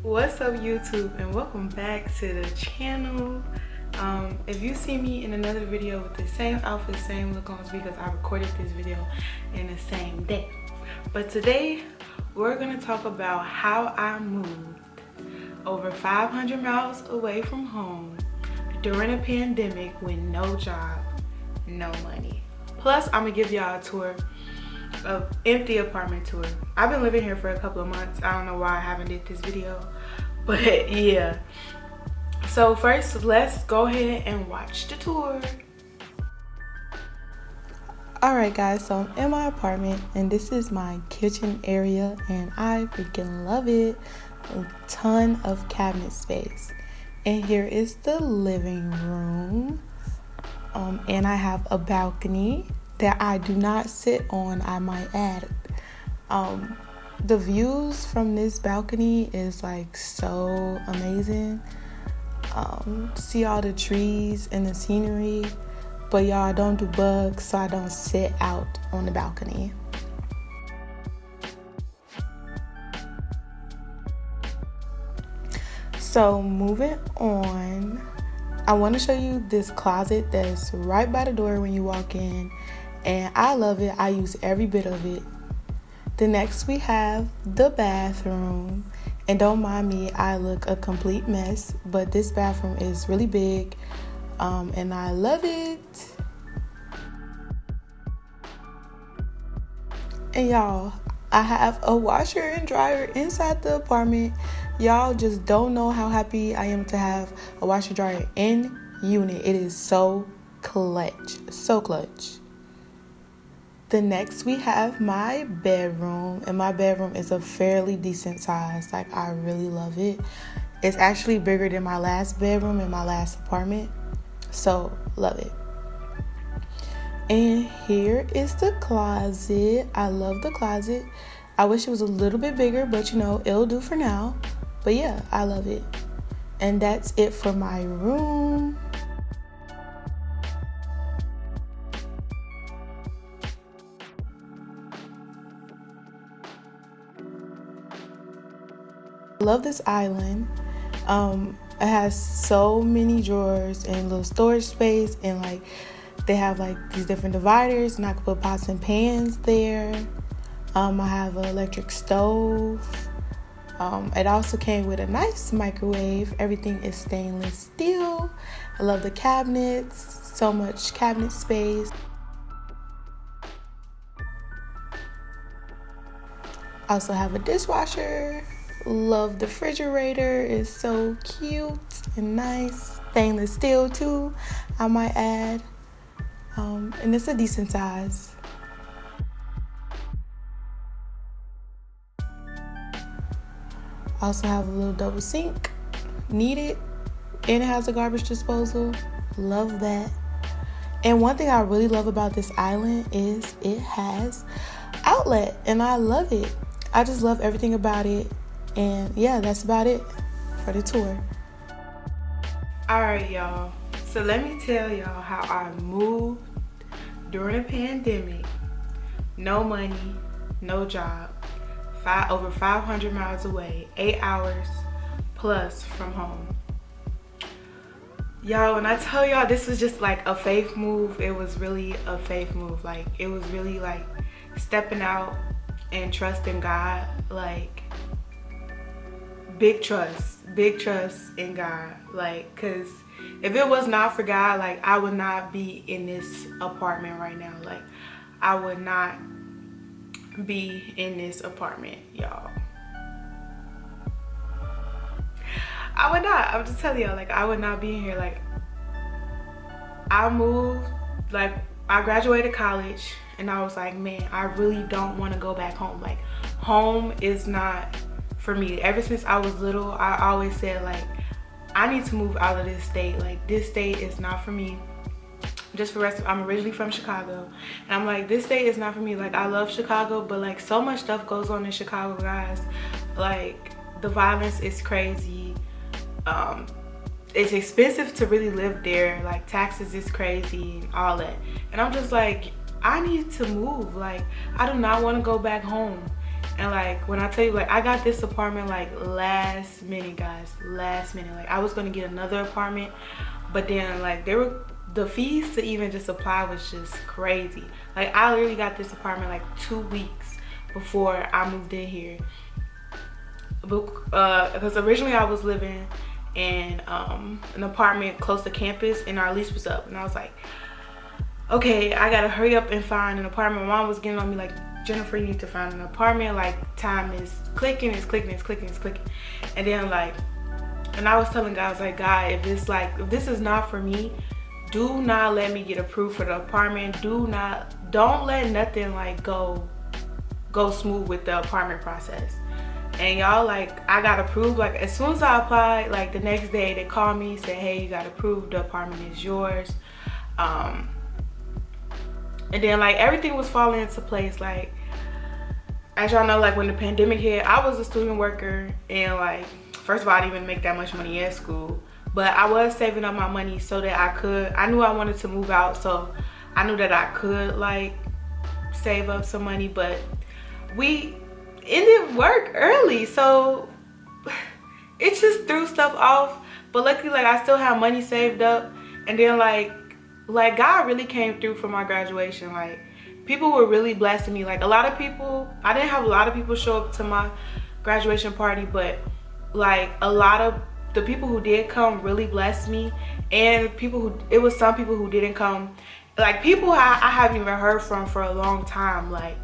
What's up YouTube, and welcome back to the channel. If you see me in another video with the same outfit, same look on, it's because I recorded this video in the same day. But today we're gonna talk about how I moved over 500 miles away from home during a pandemic with no job, no money. Plus I'm gonna give y'all a tour of empty apartment tour. I've been living here for a couple of months. I don't know why I haven't did this video, but yeah. So first, let's go ahead and watch the tour. Alright guys, so I'm in my apartment and this is my kitchen area and I freaking love it. A ton of cabinet space. And here is the living room. And I have a balcony that I do not sit on, I might add. The views from this balcony is like so amazing. See all the trees and the scenery, but y'all, I don't do bugs, so I don't sit out on the balcony. So moving on, I want to show you this closet that's right by the door when you walk in, and I love it. I use every bit of it. The next we have the bathroom, and don't mind me, I look a complete mess, but this bathroom is really big, and I love it. And y'all, I have a washer and dryer inside the apartment. Y'all just don't know how happy I am to have a washer and dryer in unit. It is so clutch, so clutch. The next we have my bedroom, and my bedroom is a fairly decent size. Like, I really love it. It's actually bigger than my last bedroom in my last apartment, so love it. And here is the closet. I love the closet. I wish it was a little bit bigger, but you know, it'll do for now. But yeah, I love it. And that's it for my room. I love this island. It has so many drawers and little storage space, and like they have like these different dividers, and I can put pots and pans there. I have an electric stove. It also came with a nice microwave. Everything is stainless steel. I love the cabinets, so much cabinet space. I also have a dishwasher. Love the refrigerator, it's so cute and nice. Stainless steel too, I might add. And it's a decent size. I also have a little double sink, need it, and it has a garbage disposal. Love that. And one thing I really love about this island is it has outlet, and I love it. I just love everything about it. And yeah, that's about it for the tour. Alright y'all, so let me tell y'all how I moved during a pandemic. No money, no job, over 500 miles away, 8 hours plus from home. Y'all, when I tell y'all this was just like a faith move, it was really a faith move. Like, it was really like stepping out and trusting God. Like, big trust in God. Like, cause if it was not for God, like, I would not be in this apartment right now. Like, I would not be in this apartment, y'all. I would not. I'm just telling y'all, like, I would not be in here. Like, I moved, like, I graduated college and I was like, man, I really don't want to go back home. Like, home is not for me. Ever since I was little, I always said, like, I need to move out of this state. Like, this state is not for me. Just for rest, I'm originally from Chicago, and I'm like, this state is not for me. Like, I love Chicago, but like, so much stuff goes on in Chicago, guys. Like, the violence is crazy. It's expensive to really live there. Like, taxes is crazy and all that. And I'm just like, I need to move. Like, I do not want to go back home. And like when I tell you, like I got this apartment like last minute, guys, last minute. Like I was gonna get another apartment, but then like the fees to even just apply was just crazy. Like I literally got this apartment like 2 weeks before I moved in here, because originally I was living in an apartment close to campus and our lease was up, and I was like, okay, I gotta hurry up and find an apartment. My mom was getting on me like, Jennifer, you need to find an apartment, like time is clicking, it's clicking, it's clicking, it's clicking. And then like, and I was telling guys like, God, if this is not for me, do not let me get approved for the apartment. Don't let nothing like go smooth with the apartment process. And y'all, like I got approved. Like as soon as I applied, like the next day they called me, said, hey, you got approved, the apartment is yours. And then like everything was falling into place. Like as y'all know, like when the pandemic hit, I was a student worker, and like first of all, I didn't even make that much money at school, but I was saving up my money so that I knew I wanted to move out, so I knew that I could like save up some money. But we ended work early, so it just threw stuff off. But luckily, like I still have money saved up. And then like God really came through for my graduation. Like people were really blessing me. Like a lot of people, I didn't have a lot of people show up to my graduation party, but like a lot of the people who did come really blessed me. And it was some people who didn't come, like people I haven't even heard from for a long time. Like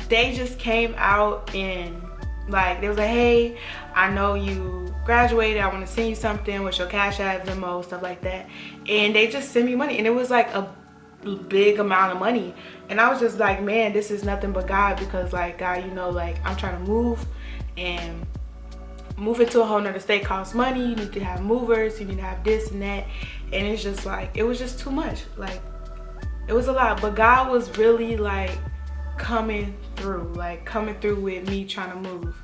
they just came out and like they was like, hey, I know you graduated, I want to send you something with your Cash App, Venmo, stuff like that. And they just sent me money, and it was like a big amount of money. And I was just like, man, this is nothing but God, because like God, you know, like I'm trying to move, and moving to a whole nother state costs money. You need to have movers, you need to have this and that, and it's just like it was just too much. Like it was a lot, but God was really like coming through with me trying to move.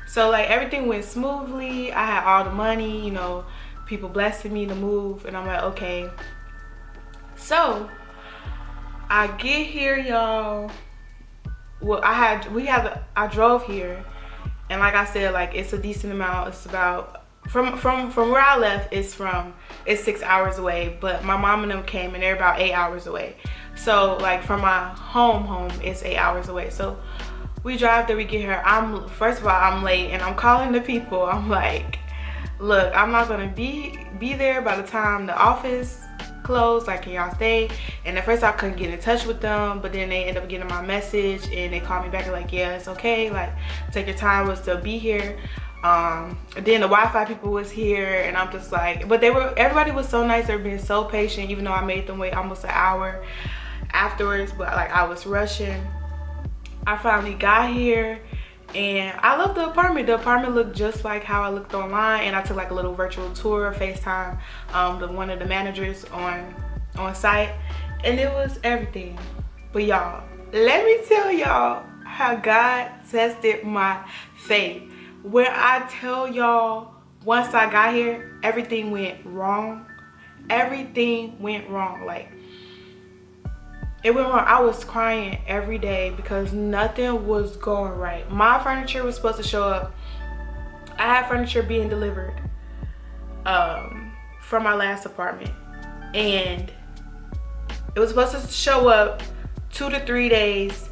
So like everything went smoothly. I had all the money, you know, people blessing me to move, and I'm like, okay. So I get here, y'all. Well, I drove here, and like I said, like it's a decent amount. It's about from where I left, it's 6 hours away, but my mom and them came and they're about 8 hours away. So like from my home it's 8 hours away. So we drive there, we get here. First of all, I'm late, and I'm calling the people. I'm like, look, I'm not gonna be there by the time the office closed. Like, can y'all stay? And at first I couldn't get in touch with them, but then they ended up getting my message and they called me back and like, yeah, it's okay, like take your time, we'll still be here. Then the Wi-Fi people was here, and I'm just like, but everybody was so nice. They were being so patient, even though I made them wait almost an hour afterwards. But like I was rushing. I finally got here, and I love the apartment. The apartment looked just like how I looked online, and I took like a little virtual tour, FaceTime one of the managers on site, and it was everything. But y'all, let me tell y'all how God tested my faith. When I tell y'all, once I got here, everything went wrong. Everything went wrong. Like, it went wrong. I was crying every day because nothing was going right. My furniture was supposed to show up. I had furniture being delivered from my last apartment, and it was supposed to show up 2 to 3 days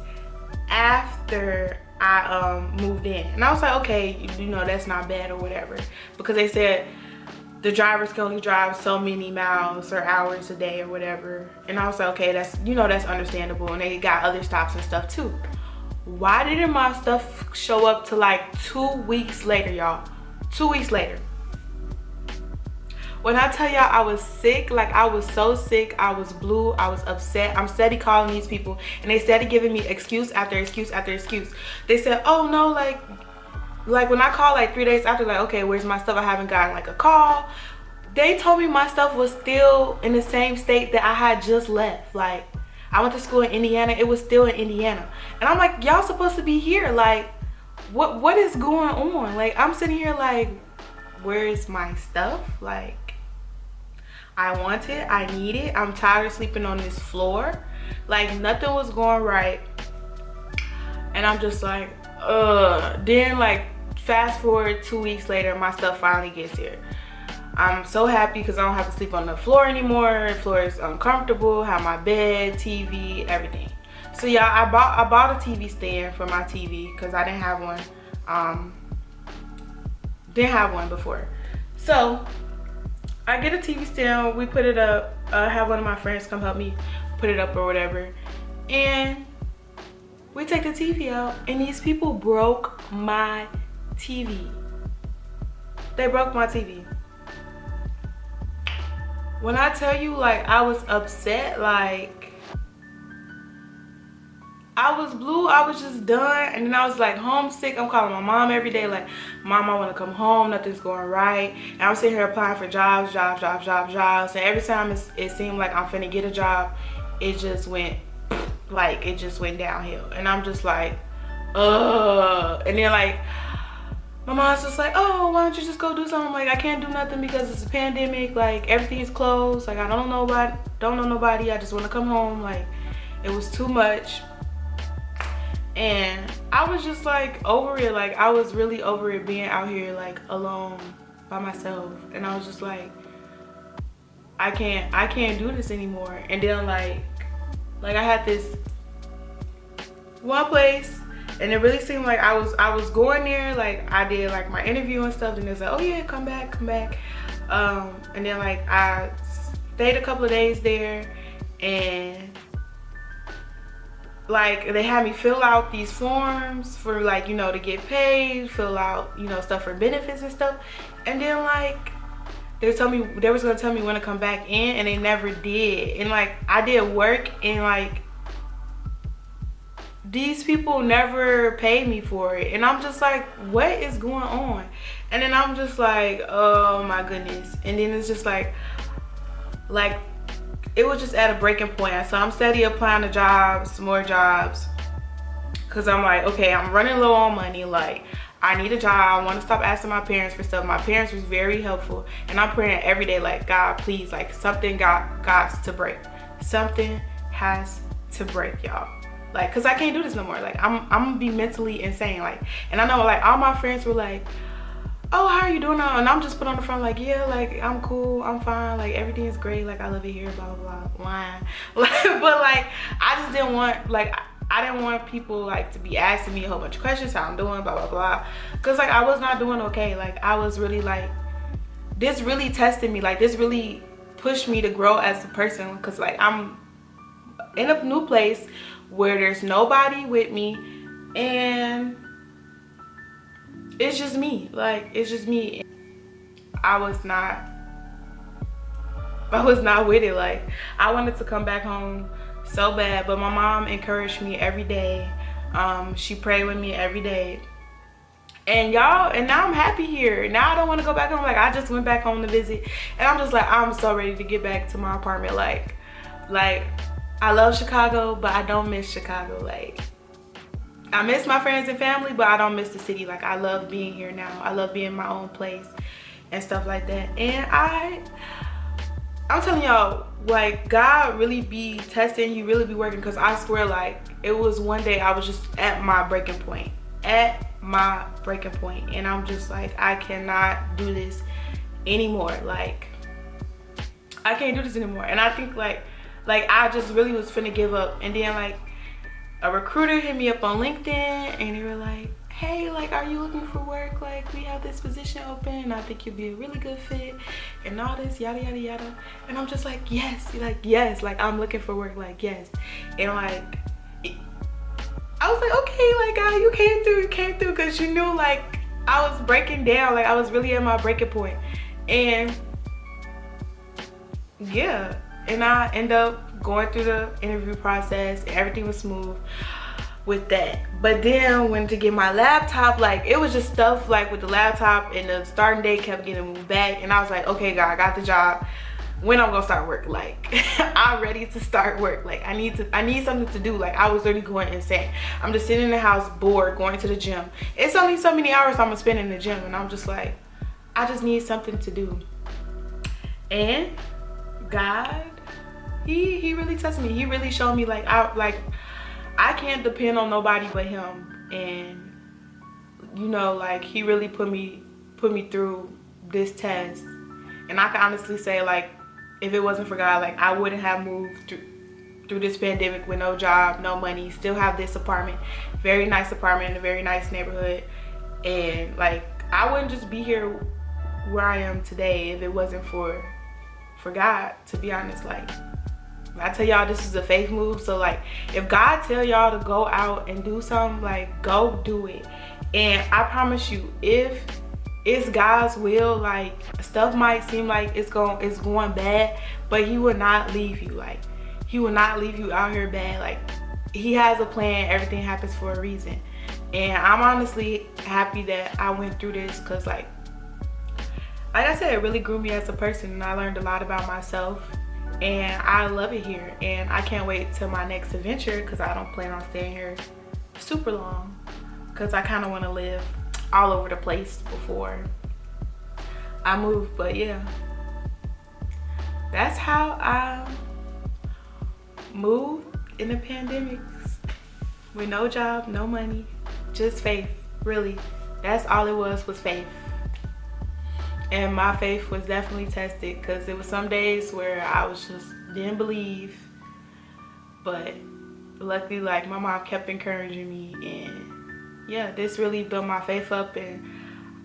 after I moved in. And I was like, okay, you know, that's not bad or whatever, because they said the drivers can only drive so many miles or hours a day or whatever. And I was like, okay, that's, you know, that's understandable. And they got other stops and stuff too. Why didn't my stuff show up to like 2 weeks later, y'all? 2 weeks later. When I tell y'all I was sick, like I was so sick, I was blue, I was upset. I'm steady calling these people, and they steady giving me excuse after excuse after excuse. They said, oh no, like when I called like 3 days after, like, okay, where's my stuff? I haven't gotten like a call. They told me my stuff was still in the same state that I had just left. Like, I went to school in Indiana, it was still in Indiana. And I'm like, y'all supposed to be here. Like, what is going on? Like, I'm sitting here like, where's my stuff? Like, I want it, I need it. I'm tired of sleeping on this floor. Like, nothing was going right. And I'm just like, Then like fast forward 2 weeks later, my stuff finally gets here. I'm so happy because I don't have to sleep on the floor anymore. The floor is uncomfortable. Have my bed, TV, everything. So yeah, I bought a TV stand for my TV because I didn't have one. Didn't have one before. So I get a TV stand. We put it up. Have one of my friends come help me put it up or whatever. And we take the TV out, and these people broke my TV. They broke my TV. When I tell you, like, I was upset, like, I was blue, I was just done. And then I was like homesick. I'm calling my mom every day, like, Mom, I want to come home, nothing's going right. And I'm sitting here applying for jobs. And every time it seemed like I'm finna get a job, it just went, like, it just went downhill. And I'm just like, and then like my mom's just like, oh, why don't you just go do something? I'm like, I can't do nothing because it's a pandemic, like everything is closed, like I don't know nobody, I just want to come home. Like, it was too much. And I was just like over it. Like, I was really over it being out here like alone by myself. And I was just like, I can't do this anymore. And then like I had this one place, and it really seemed like I was going there, like I did like my interview and stuff, and it's like, oh yeah, come back. And then like I stayed a couple of days there, and like they had me fill out these forms for, like, you know, to get paid, fill out, you know, stuff for benefits and stuff. And then like they was gonna tell me when to come back in, and they never did. And like I did work, and like these people never paid me for it. And I'm just like, what is going on? And then I'm just like, oh my goodness. And then it's just like it was just at a breaking point. So I'm steady applying to jobs, more jobs, because I'm like, okay, I'm running low on money. Like, I need a job. I want to stop asking my parents for stuff. My parents was very helpful, and I'm praying every day, like, God, please, like, something got to break. Something has to break, y'all. Like, cause I can't do this no more. Like, I'm gonna be mentally insane. Like, and I know like all my friends were like, oh, how are you doing now? And I'm just put on the front like, yeah, like I'm cool, I'm fine, like everything is great, like I love it here, blah blah blah, lying. But like I just didn't want, like, I didn't want people like to be asking me a whole bunch of questions, how I'm doing, blah blah blah, because like I was not doing okay. Like, I was really like, this really tested me. Like, this really pushed me to grow as a person, because like I'm in a new place where there's nobody with me, and it's just me. Like, it's just me. I was not with it. Like, I wanted to come back home so bad, but my mom encouraged me every day. She prayed with me every day, and y'all, and now I'm happy here. Now I don't want to go back home. Like, I just went back home to visit, and I'm just like, I'm so ready to get back to my apartment. Like I love Chicago, but I don't miss Chicago. Like, I miss my friends and family, but I don't miss the city. Like, I love being here now. I love being in my own place and stuff like that. And I'm telling y'all, like, God really be testing. He really be working, because I swear, like, it was one day I was just at my breaking point. And I'm just like, I cannot do this anymore. Like, I can't do this anymore. And I think like I just really was finna give up. And then like a recruiter hit me up on LinkedIn, and they were like, hey, like, are you looking for work? Like, we have this position open, and I think you'd be a really good fit, and all this, yada yada yada. And I'm just like, yes, like I'm looking for work, like, yes. And like I was like, okay, like, God, you came through, because you knew like I was breaking down. Like, I was really at my breaking point. And yeah, and I end up going through the interview process, and everything was smooth with that. But then when to get my laptop, like, it was just stuff like with the laptop, and the starting date kept getting moved back. And I was like, okay, God, I got the job. When I'm gonna start work? Like, I'm ready to start work. Like, I need something to do. Like, I was literally going insane. I'm just sitting in the house bored, going to the gym. It's only so many hours I'm gonna spend in the gym, and I'm just like, I just need something to do. And God, he really tested me. He really showed me like I can't depend on nobody but him. And you know, like he really put me through this test. And I can honestly say, like, if it wasn't for God, like, I wouldn't have moved through this pandemic with no job, no money, still have this apartment, very nice apartment in a very nice neighborhood. And like, I wouldn't just be here where I am today if it wasn't for God, to be honest. Like, I tell y'all, this is a faith move. So like, if God tell y'all to go out and do something, like, go do it. And I promise you, if it's God's will, like, stuff might seem like it's going bad, but he will not leave you. Like, he will not leave you out here bad. Like, he has a plan. Everything happens for a reason. And I'm honestly happy that I went through this, because like I said, it really grew me as a person, and I learned a lot about myself, and I love it here. And I can't wait till my next adventure, because I don't plan on staying here super long, because I kind of want to live all over the place before I move. But yeah, that's how I moved in the pandemic, with no job, no money, just faith. Really, that's all it was faith. And my faith was definitely tested, because there was some days where I was just didn't believe, but luckily, like, my mom kept encouraging me, and yeah, this really built my faith up. And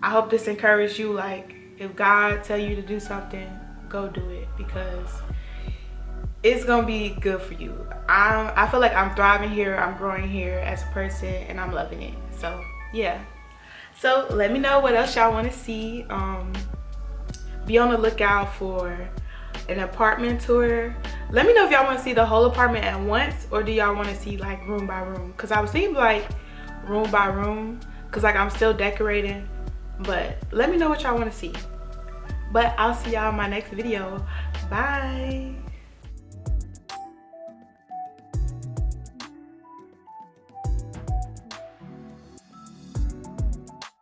I hope this encouraged you. Like, if God tell you to do something, go do it, because it's gonna be good for you. I feel like I'm thriving here, I'm growing here as a person, and I'm loving it. So yeah, so let me know what else y'all want to see. Be on the lookout for an apartment tour. Let me know if y'all want to see the whole apartment at once, or do y'all want to see like room by room, because I was thinking like room by room, because like I'm still decorating. But let me know what y'all want to see. But I'll see y'all in my next video. Bye.